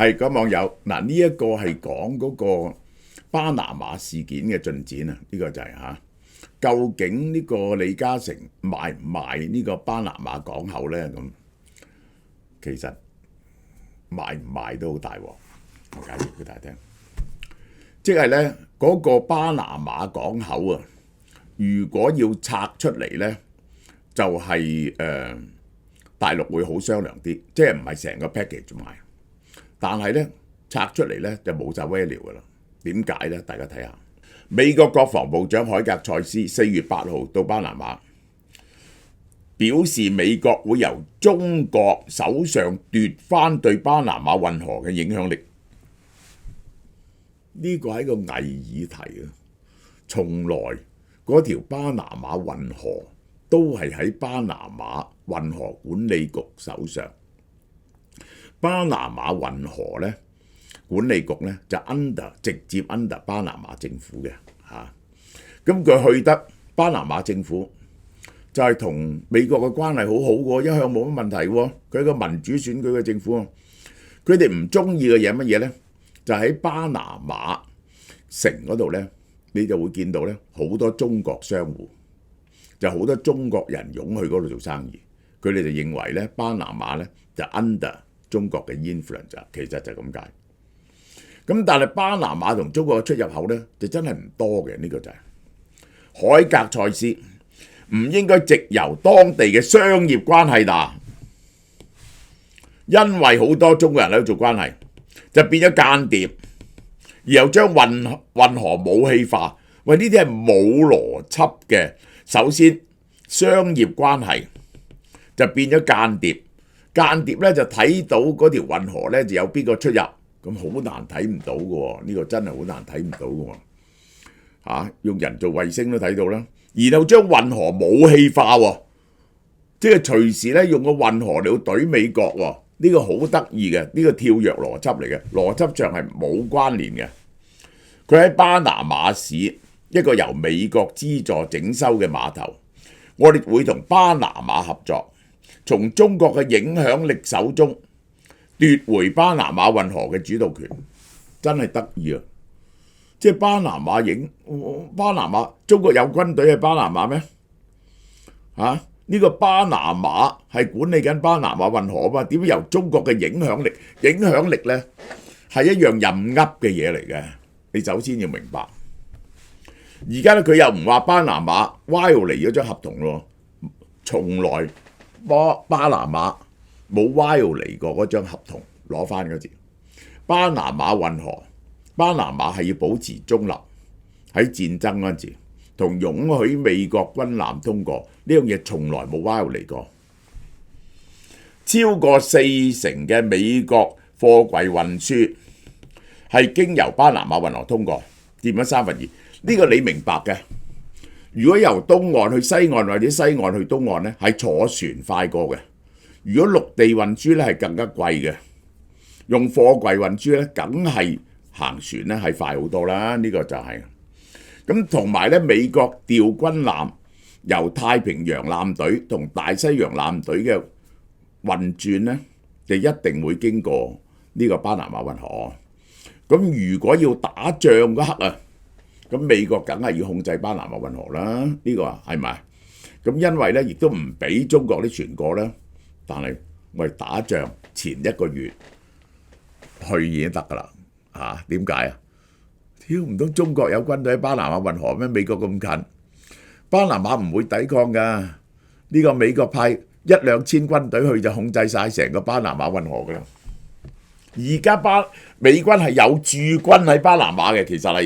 係個網友嗱，呢一個係講嗰個巴拿馬事件嘅進展啊，呢個就係究竟呢個李嘉誠賣唔賣呢個巴拿馬港口咧？咁其實賣唔賣都好大鑊，我解釋俾大家聽。即係咧嗰個巴拿馬港口啊，如果要拆出嚟咧，就係大陸會好商量啲，即係唔係成個 package 賣。但係咧拆出嚟咧就冇晒 value 噶啦。點解咧？大家睇下，美國國防部長海格塞斯4月8號到巴拿馬，表示美國會由中國手上奪翻對巴拿馬運河嘅影響力。呢個係個偽議題啊！從來嗰條巴拿馬運河都係喺巴拿馬運河管理局手上。巴拿馬運河咧管理局咧就直接 under 巴拿馬政府嘅嚇。咁佢去得巴拿馬政府就係同美國嘅關係好好喎，一向冇乜問題喎。佢係個民主選舉嘅政府，佢哋唔中意嘅嘢乜嘢咧？就喺巴拿馬城嗰度咧，你就會見到咧好多中國商戶，就好多中國人湧去嗰度做生意。佢哋就認為咧巴拿馬咧就 under 中國嘅 influence， 其實就係咁解。咁但係巴拿馬同中國嘅出入口咧就真係唔多嘅，呢個就係海格塞斯唔應該藉由當地嘅商業關係嗱，因為好多中國人喺度做關係，就變咗間諜，而又將運河武器化。喂，呢啲係冇邏輯嘅。首先，商業關係就變咗間諜，間諜咧就睇到嗰條運河咧就有邊個出入，咁好難睇唔到嘅喎。呢個真係好難睇唔到嘅喎。用人造衛星都睇到啦。然後將運河武器化喎，即係隨時咧用個運河嚟到懟美國喎。呢個好得意嘅，呢個跳躍邏輯嚟嘅，邏輯上係冇關聯嘅。佢喺巴拿馬市一個由美國資助整修嘅碼頭，我哋會同巴拿馬合作，從中國嘅影響力手中奪回巴拿馬運河嘅主導權，真係得意啊！即係巴拿馬中國有軍隊喺巴拿馬咩？呢個巴拿馬係管理緊巴拿馬運河啊嘛，點解由中國嘅影響力？影響力咧係一樣任噏嘅嘢嚟嘅，你首先要明白。而家咧佢又唔話巴拿馬 violate 咗張合同咯，從來巴拿馬冇 violate過嗰張合同，攞翻嗰字。巴拿馬運河，巴拿馬係要保持中立，喺戰爭嗰陣時同容許美國軍艦通過呢樣嘢，從來冇 violate過。超過40%嘅美國貨櫃運輸係經由巴拿馬運河通過，佔咗2/3。呢個你明白嘅。如果由東岸去西岸或者西岸去東岸咧，係坐船快過嘅。如果陸地運輸咧係更加貴嘅。用貨櫃運輸咧，梗係行船咧係快好多啦。呢個就係咁，同埋咧美國調軍艦由太平洋艦隊同大西洋艦隊嘅運轉咧，就一定會經過呢個巴拿馬運河。咁如果要打仗嗰刻啊，咁美國梗係要控制巴拿馬運河啦。呢個係咪？咁因為咧亦都唔俾中國啲船過啦。但係我哋打仗前1個月去已經得㗎啦。點解啊？唔通中國有軍隊喺巴拿馬運河咩？美國咁近，巴拿馬唔會抵抗㗎。呢個美國派1-2千軍隊去就控制晒成個巴拿馬運河㗎啦。而家美軍係有駐軍喺巴拿馬嘅，其實係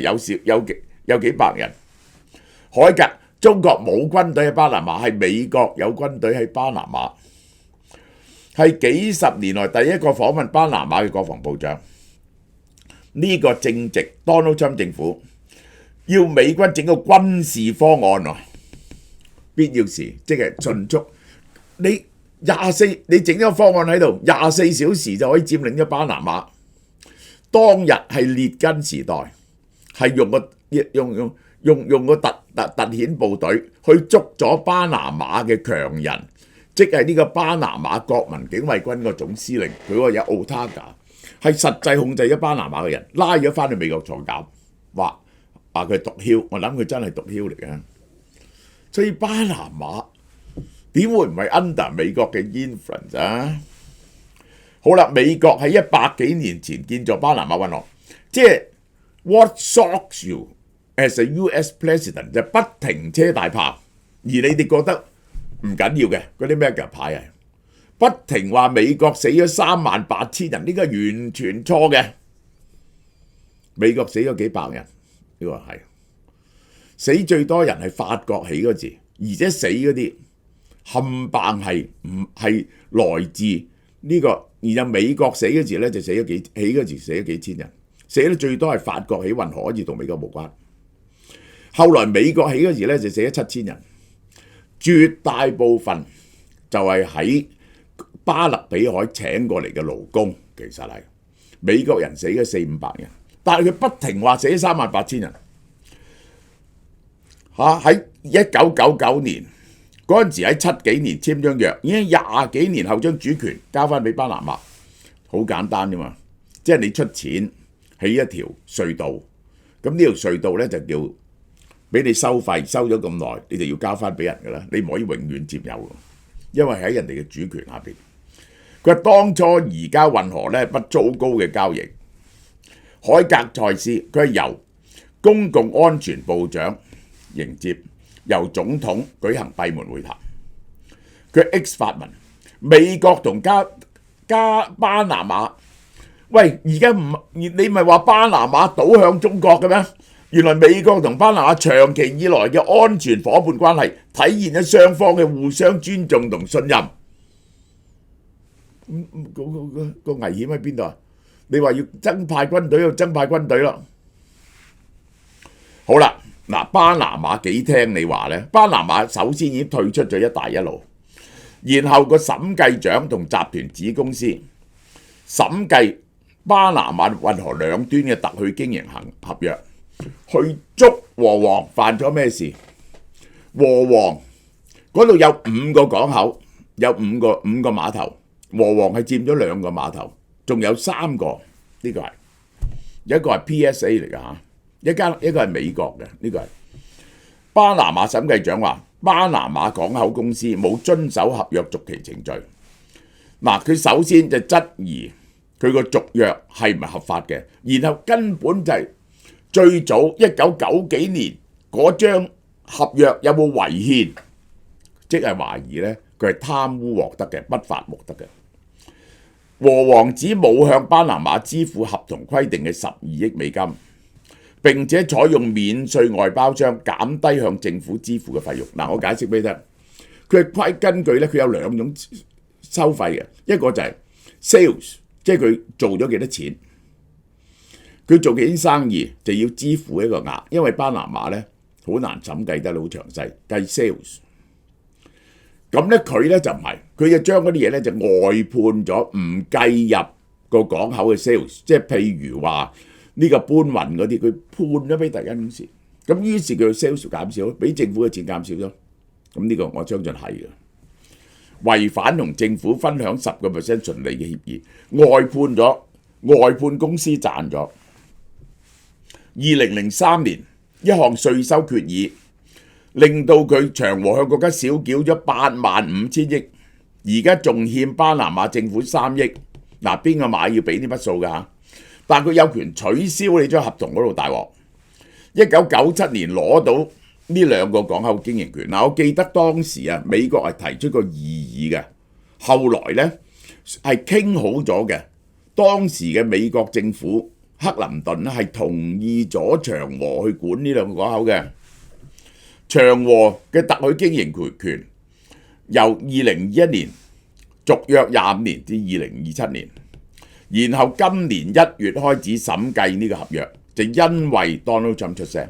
有幾百人。海格，中國冇軍隊喺巴拿馬，係美國有軍隊喺巴拿馬，係幾十年來第一個訪問巴拿馬嘅國防部長。呢個正值 Donald Trump 政府要美軍整個軍事方案喎，必要時即係迅速。你整咗個方案喺度，24小時就可以佔領咗巴拿馬。當日係列根時代，係用個特遣部隊去捉咗巴拿馬嘅強人，即係呢個巴拿馬國民警衛軍個總司令，佢嗰個有奧塔加。係實際控制咗巴拿馬嘅人，拉咗翻去美國坐監，話佢毒梟，我諗佢真係毒梟嚟嘅。所以巴拿馬點會唔係 under 美國嘅 influence 啊？好啦，美國喺100幾年前建造巴拿馬運河，即係 what shocks you as a US president 就不停車大炮，而你哋覺得唔緊要嘅嗰啲 mega 牌啊，不停話美國死咗38000人，呢個完全錯嘅。美國死咗幾百人，呢個係死最多人係法國起嗰時，而且死嗰啲冚唪係唔係來自呢個，然後美國死嗰時咧就死咗起嗰時死咗幾千人，死得最多係法國起運河，好似同美國無關。後來美國起嗰時咧就死咗7000人，絕大部分就係喺巴勒比海請過嚟嘅勞工，其實係美國人死咗400-500人，但係佢不停話死咗38000人。喺1999年嗰陣時喺7幾年簽張約，已經20幾年後將主權交翻俾巴拿馬，好簡單啫嘛，即係你出錢起一條隧道，咁呢條隧道咧就叫俾你收費，收咗咁耐，你就要交翻俾人㗎啦，你唔可以永遠佔有，因為喺人哋嘅主權下邊。佢話當初移交運河咧不糟糕嘅交易，海格賽斯佢係由公共安全部長迎接，由總統舉行閉門會談。佢 X 發文，美國同加巴拿馬，喂，而家唔你咪話巴拿馬倒向中國嘅咩？原來美國同巴拿馬長期以來嘅安全夥伴關係，體現咗雙方嘅互相尊重同信任。個危險喺邊度啊？你話要增派軍隊就增派軍隊咯。好啦，嗱，巴拿馬幾聽你話呢？巴拿馬首先已經退出咗一帶一路，然後個審計長同集團子公司審計巴拿馬運河兩端嘅特許經營合約，去捉和黃犯咗咩事？和黃嗰度有5個港口，有5個碼頭，和黃係佔咗2個碼頭，仲有3個，呢個係一個係 PSA 嚟㗎嚇，一個係美國嘅，呢個係巴拿馬審計長話巴拿馬港口公司冇遵守合約續期程序。嗱，佢首先就質疑佢個續約係唔係合法嘅，然後根本就係最早1990幾年嗰張合約有冇違憲，即係懷疑咧佢係貪污獲得嘅，不法獲得嘅。和黃指冇向巴拿馬支付合同規定嘅12億美金，並且採用免稅外包商減低向政府支付嘅費用。嗱，我解釋俾你聽，佢係根據咧，佢有2種收費嘅，一個就係 sales， 即係佢做咗幾多錢，佢做幾多生意就要支付一個額，因為巴拿馬咧好難審計得好詳細，計 sales。咁咧佢咧就唔係，佢就將嗰啲嘢咧就外判咗，唔計入個港口嘅 sales， 即係譬如話呢個搬運嗰啲，佢判咗俾第一間公司，咁於是佢嘅 sales 減少，俾政府嘅錢減少咗。咁呢個我相信係嘅，違反同政府分享10% 純利嘅協議，外判公司賺咗。2003年一項稅收決議，令到佢長和向國家少繳咗85000億，而家仲欠巴拿馬政府3億。嗱，邊個買要俾呢筆數㗎嚇？但佢有權取消你張合同嗰度大鑊。1997年攞到呢2個港口經營權。嗱，我記得當時啊，美國係提出過異議嘅，後來呢係傾好咗嘅。當時嘅美國政府克林頓咧係同意咗長和去管呢2個港口嘅。長和嘅特許經營權由2021年續約25年至2027年，然後今年1月開始審計呢個合約，就因為 Donald Trump 出聲。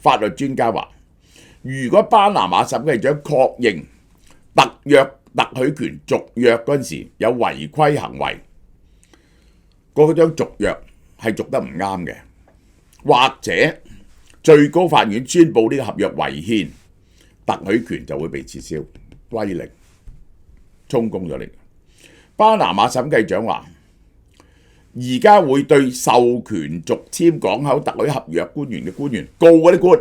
法律專家話，如果巴拿馬審計長確認特許權續約嗰陣時有違規行為，嗰張續約係續得唔啱嘅，或者最高法院宣布呢個合約違憲，特許權就會被撤銷，歸零，充公咗你。巴拿馬審計長話，而家會對授權續簽港口特許合約官員嘅官員告嗰啲官，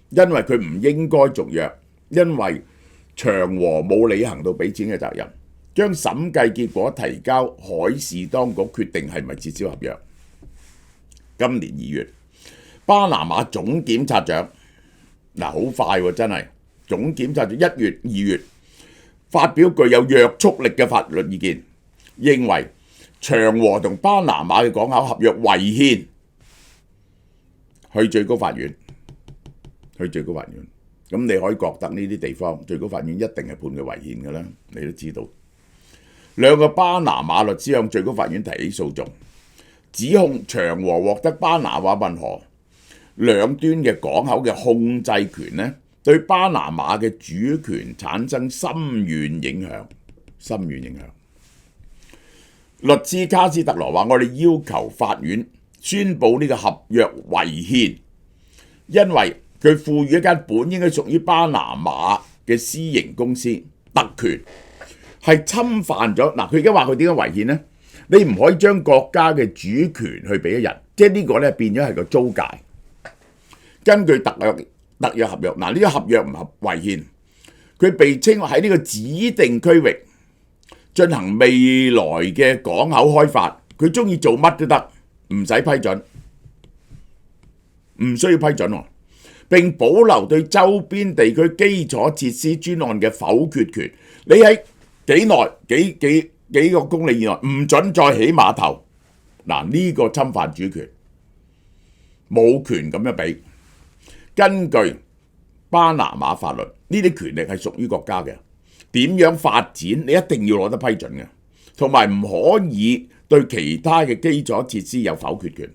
因為佢唔應該續約，因為長和冇履行到俾錢嘅責任，將審計結果提交海事當局決定係咪撤銷合約。今年2月，巴拿馬總檢察長好快喎，真係總檢察長1月、2月發表具有約束力嘅法律意見，認為長和同巴拿馬嘅港口合約違憲，去最高法院。咁你可以覺得呢啲地方最高法院一定係判佢違憲嘅啦，你都知道。兩個巴拿馬律師向最高法院提起訴訟，指控長和獲得巴拿馬運河兩端嘅港口嘅控制權呢，對巴拿馬嘅主權產生深遠影響。律師卡斯特羅話：我哋要求法院宣布呢個合約違憲，因為佢賦予一間本應該屬於巴拿馬嘅私營公司特權，係侵犯咗佢而家話佢點解違憲呢？你唔可以將國家嘅主權去俾人，即係呢個咧變咗係個租界。根據特約合約，呢個合約唔合違憲，佢被稱喺呢個指定區域進行未來嘅港口開發，佢中意做乜都得，唔使批准，唔需要批准喎。並保留對周邊地區基礎設施專案嘅否決權。你喺幾個公里以內唔准再起碼頭，呢個侵犯主權，冇權咁樣俾。根據巴拿馬法律，呢啲權力係屬於國家嘅，點樣發展你一定要攞得批准嘅，同埋唔可以對其他嘅基礎設施有否決權。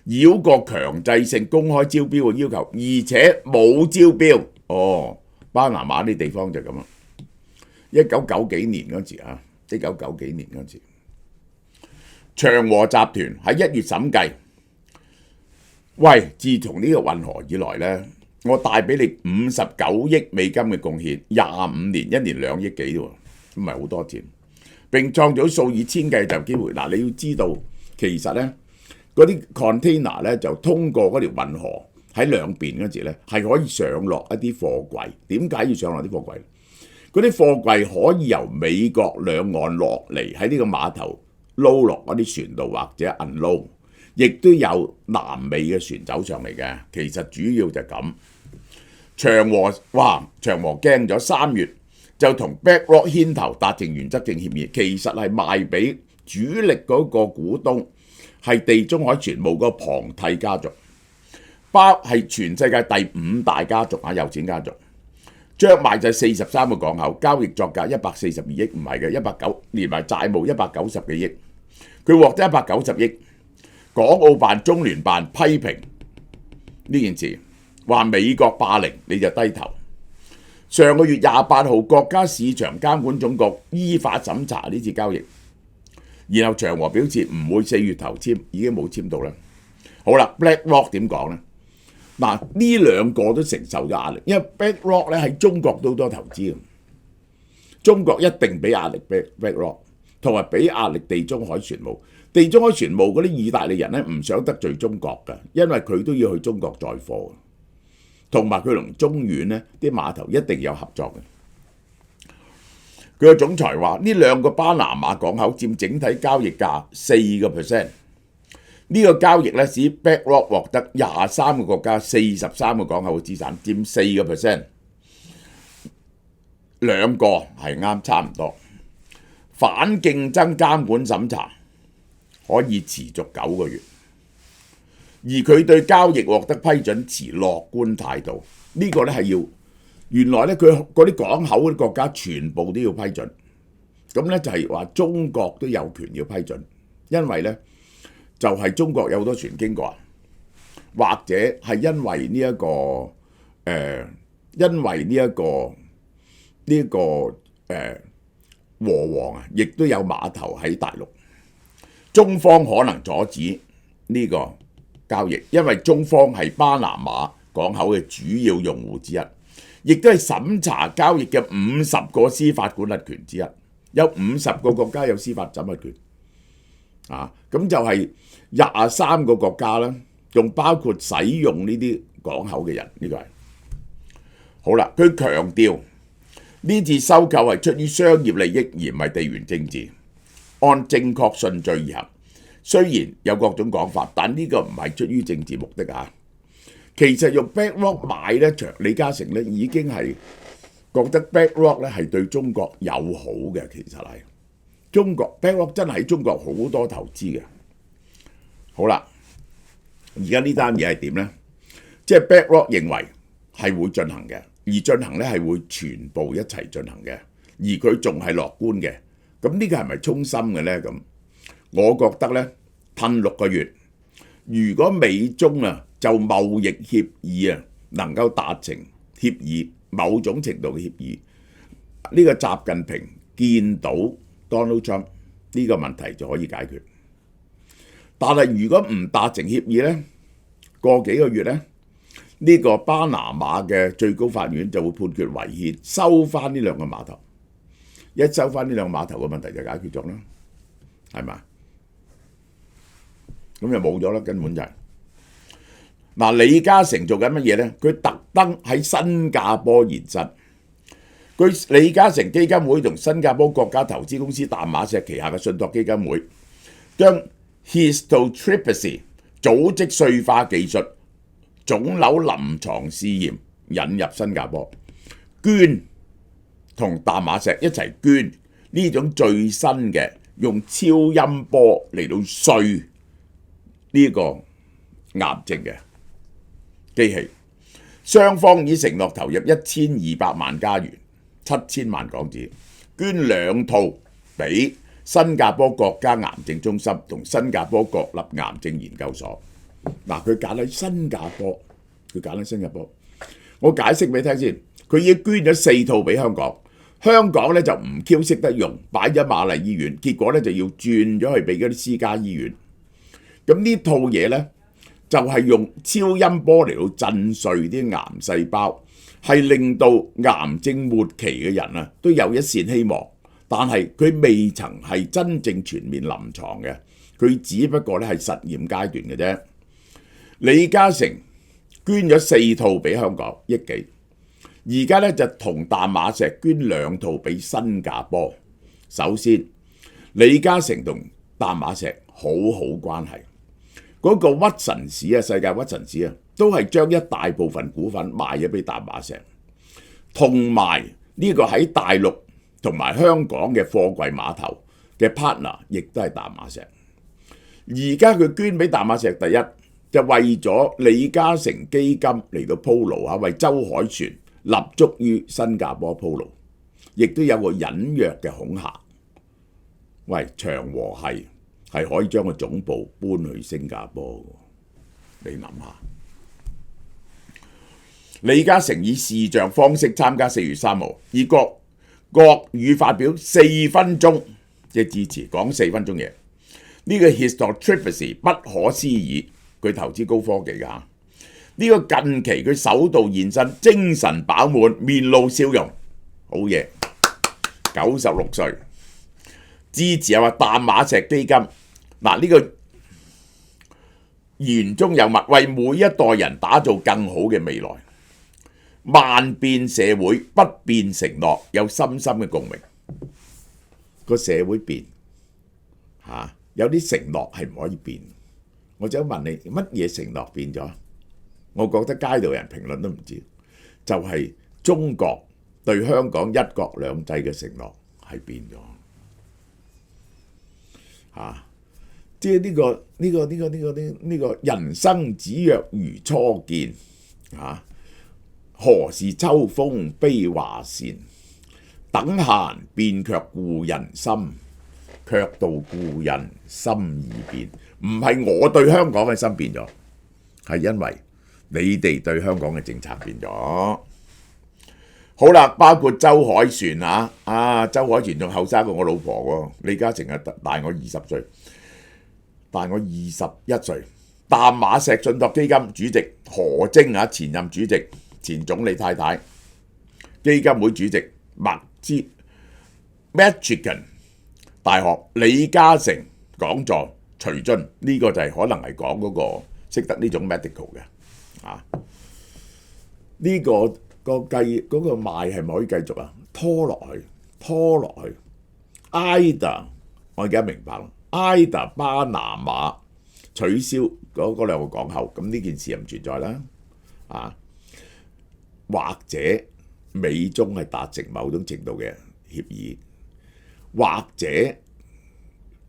繞過強制性公開招標嘅要求，而且冇招標。巴拿馬啲地方就咁啦。1990幾年嗰時，長和集團喺1月審計，自從呢個運河以來呢，我帶俾你59億美金嘅貢獻，25年1年2億幾喎，唔係好多錢，並創造數以千計就業機會。你要知道，其實呢，嗰啲 container 咧就通過嗰條運河喺兩邊嗰時咧係可以上落一啲貨櫃。點解要上落啲貨櫃？嗰啲貨櫃可以由美國兩岸落嚟喺呢個碼頭撈落嗰啲船度或者 unload， 亦都有南美嘅船走上嚟嘅。其實主要就係咁。長和驚咗，3月就同 BlackRock 牽頭達成原則性協議，其實係賣俾主力嗰個股東。係地中海船務個龐蒂家族，係全世界第5大家族有錢家族，着賣就係43個港口，交易作價142億，唔係嘅190，連埋債務190幾億，佢獲得190億。港澳辦、中聯辦批評呢件事，話美國霸凌，你就低頭。上個月28號，國家市場監管總局依法審查呢次交易。然後長和表示唔會4月頭簽，已經冇簽到啦。好啦 ，BlackRock 點講呢？呢兩個都承受咗壓力，因為 BlackRock 咧喺中國都好多投資，中國一定俾壓力 BlackRock， 同埋俾壓力地中海船務。地中海船務嗰啲意大利人咧唔想得罪中國㗎，因為佢都要去中國載貨，同埋佢同中遠呢啲碼頭一定有合作嘅。佢個總裁話：呢兩個巴拿馬港口佔整體交易價4%。呢個交易咧使 BlackRock 獲得23個國家43個港口嘅資產，佔4%。兩個係啱差唔多。反競爭監管審查可以持續9個月，而佢對交易獲得批准持樂觀態度。呢個咧係要。原來咧，佢嗰啲港口嗰啲國家全部都要批准，咁咧就係話中國都有權要批准，因為咧就係中國有好多船經過，或者係因為呢一個和黃啊，亦都有碼頭喺大陸，中方可能阻止呢個交易，因為中方係巴拿馬港口嘅主要用戶之一。亦都係審查交易嘅50個司法管轄權之一，有50個國家有司法審核權，咁就係23個國家啦，仲包括使用呢啲港口嘅人，呢個係好啦。佢強調呢次收購係出於商業利益而唔係地緣政治，按正確順序而行。雖然有各種講法，但呢個唔係出於政治目的啊。其實用 BlackRock 買咧，李嘉誠咧已經係覺得 BlackRock 咧係對中國友好嘅。其實係中國 BlackRock 真係喺中國好多投資嘅。好啦，而家呢單嘢係點咧？即係 BlackRock 認為係會進行嘅，而進行咧係會全部一齊進行嘅，而佢仲係樂觀嘅。咁呢個係咪衷心嘅咧？咁我覺得咧，褪6個月，如果美中就貿易協議能夠達成協議，某種程度嘅協議，呢個習近平見到 Donald Trump 呢個問題就可以解決。但係如果唔達成協議咧，過幾個月咧，呢個巴拿馬嘅最高法院就會判決違憲，收翻呢兩個碼頭。一收翻呢兩個碼頭嘅問題就解決咗啦，係咪？咁就冇咗啦，根本就係。李嘉誠做緊乜嘢咧？佢特登喺新加坡延伸。李嘉誠基金會同新加坡國家投資公司淡馬錫旗下嘅信託基金會，將 Histotripsy 組織碎化技術腫瘤臨床試驗引入新加坡，捐同淡馬錫一齊捐呢種最新嘅用超音波嚟到碎呢個癌症嘅機器，雙方已承諾投入1200萬加元，7000萬港紙，捐2套俾新加坡國家癌症中心同新加坡國立癌症研究所。佢揀喺新加坡，我解釋俾你聽先。佢已經捐咗4套俾香港，香港咧就唔 Q 識得用，擺咗瑪麗醫院，結果咧就要轉咗去俾嗰啲私家醫院。咁呢套嘢咧就係用超音波嚟到震碎啲癌細胞，係令到癌症末期嘅人都有一線希望。但係佢未曾係真正全面臨床嘅，佢只不過咧係實驗階段嘅啫。李嘉誠捐咗4套俾香港，億幾，而家咧就同淡馬錫捐2套俾新加坡。首先，李嘉誠同淡馬錫好好關係，嗰個屈臣氏世界屈臣氏都係將一大部分股份賣咗俾淡馬錫，同埋呢個喺大陸同埋香港嘅貨櫃碼頭嘅 partner 亦都係淡馬錫。而家佢捐俾淡馬錫，第一就為咗李嘉誠基金嚟到鋪路為周凱旋立足於新加坡鋪路，亦都有個隱約嘅恐嚇。喂，長和係可以將個總部搬去新加坡，你諗下。李嘉誠以視像方式參加4月3號，以國語發表4分鐘嘅致辭，講4分鐘嘢。呢個 Histotripsy 不可思議，佢投資高科技㗎。呢個近期佢首度現身，精神飽滿，面露笑容，好嘢。96歲，致辭又話淡馬錫基金呢個言中有物，為每一代人打造更好嘅未來。萬變社會，不變承諾，有深深嘅共鳴。個社會變有啲承諾係唔可以變。我就問你，乜嘢承諾變咗？我覺得街道人評論都唔知，就係中國對香港一國兩制嘅承諾係變咗。即係呢個人生只若如初見何事秋風悲畫扇，等閒變卻故人心，卻道故人心已變。唔係我對香港嘅心變咗，係因為你哋對香港嘅政策變咗。好啦，包括周凱旋周凱旋仲後生過我老婆喎，李嘉誠大我20歲，大我21歲。淡馬錫信託基金主席何晶前任主席，前總理太太，基金會主席Michigan 大學李嘉誠講座徐津，呢、個就係可能係講嗰個識得呢種 medical 嘅啊。呢、個嗰個賣係咪可以繼續啊？拖落去。Ida 我而家明白啦 ，Ida 巴拿馬取消嗰兩個港口，咁呢件事又唔存在啦。啊，或者美中係達成某種程度嘅協議，或者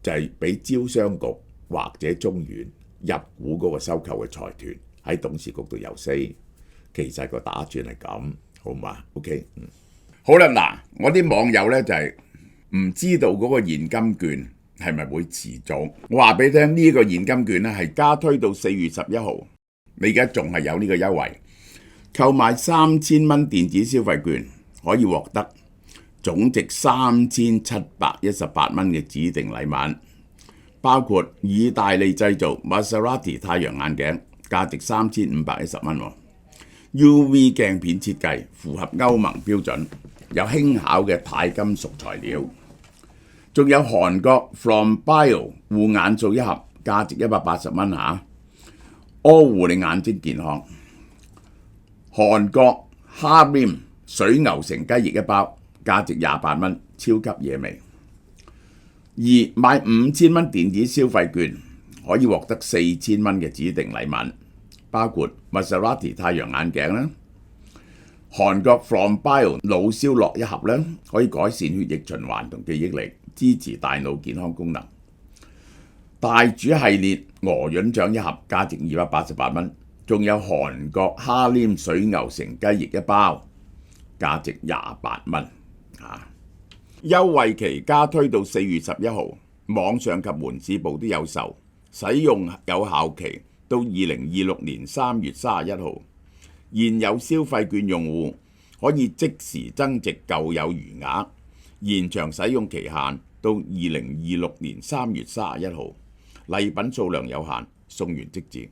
就係俾招商局或者中原入股嗰個收購嘅財團喺董事局度游說。其實個打算係咁，好嘛 ？OK， 好啦，嗱，我啲網友咧就係唔知道嗰個現金券係咪會持續。我話俾你聽，呢個現金券咧係加推到4月11號，你而家仲係有呢個優惠，購買3000蚊電子消費券可以獲得總值3718蚊嘅指定禮物，包括意大利製造 Maserati 太陽眼鏡，價值3510蚊。UV 鏡片設計符合歐盟標準，有輕巧嘅鈦金屬材料，仲有韓國 From Bio 護眼素一盒，價值180蚊嚇，呵護你眼睛健康。韓國 Harim 水牛城雞翼一包，價值28蚊，超級野味。而買5000蚊電子消費券可以獲得4000蚊嘅指定禮物，包括 Maserati 太陽眼鏡啦，韓國 From Bio 腦消樂一盒啦，可以改善血液循環同記憶力，支持大腦健康功能。大煮系列鵝潤醬一盒，價值288蚊，仲有韓國哈廉水牛城雞翼一包，價值28蚊。優惠期加推到4月11號，網上及門市部都有售，使用有效期到2026年3月31號，現有消費券用戶可以即時增值舊有餘額，延長使用期限到2026年3月31號，禮品數量有限，送完即止。